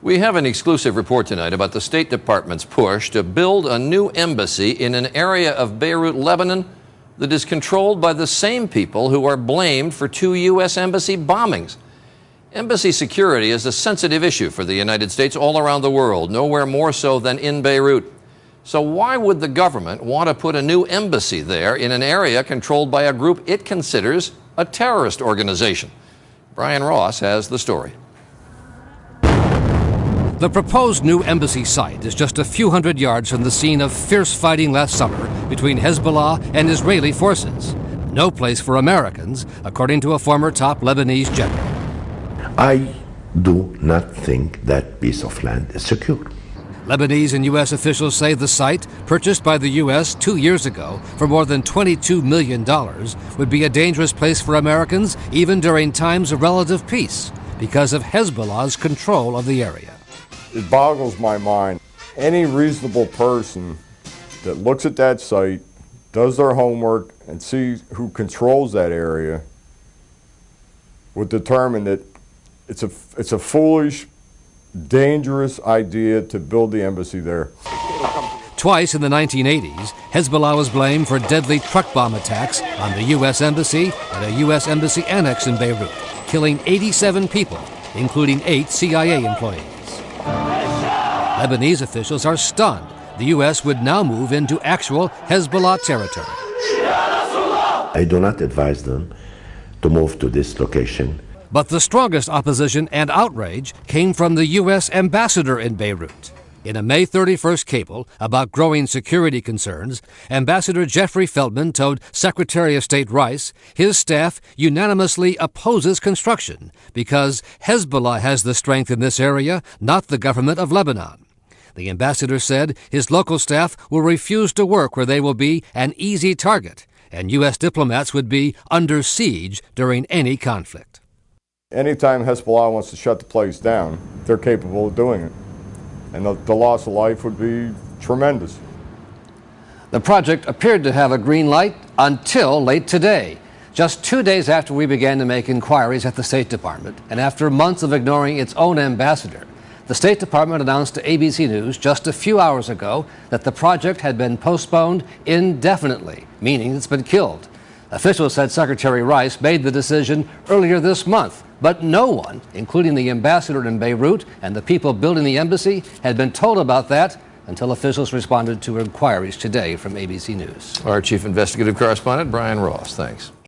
We have an exclusive report tonight about the State Department's push to build a new embassy in an area of Beirut, Lebanon, that is controlled by the same people who are blamed for 2 U.S. embassy bombings. Embassy security is a sensitive issue for the United States all around the world, nowhere more so than in Beirut. So why would the government want to put a new embassy there in an area controlled by a group it considers a terrorist organization? Brian Ross has the story. The proposed new embassy site is just a few hundred yards from the scene of fierce fighting last summer between Hezbollah and Israeli forces. No place for Americans, according to a former top Lebanese general. I do not think that piece of land is secure. Lebanese and U.S. officials say the site, purchased by the U.S. 2 years ago for more than $22 million, would be a dangerous place for Americans even during times of relative peace because of Hezbollah's control of the area. It boggles my mind. Any reasonable person that looks at that site, does their homework, and sees who controls that area would determine that it's a foolish, dangerous idea to build the embassy there. Twice in the 1980s, Hezbollah was blamed for deadly truck bomb attacks on the U.S. Embassy and a U.S. Embassy annex in Beirut, killing 87 people, including 8 CIA employees. Lebanese officials are stunned the U.S. would now move into actual Hezbollah territory. I do not advise them to move to this location. But the strongest opposition and outrage came from the U.S. ambassador in Beirut. In a May 31st cable about growing security concerns, Ambassador Jeffrey Feltman told Secretary of State Rice his staff unanimously opposes construction because Hezbollah has the strength in this area, not the government of Lebanon. The ambassador said his local staff will refuse to work where they will be an easy target, and U.S. diplomats would be under siege during any conflict. Anytime Hezbollah wants to shut the place down, they're capable of doing it. And the loss of life would be tremendous. The project appeared to have a green light until late today, just 2 days after we began to make inquiries at the State Department, and after months of ignoring its own ambassador. The State Department announced to ABC News just a few hours ago that the project had been postponed indefinitely, meaning it's been killed. Officials said Secretary Rice made the decision earlier this month, but no one, including the ambassador in Beirut and the people building the embassy, had been told about that until officials responded to inquiries today from ABC News. Our chief investigative correspondent, Brian Ross. Thanks.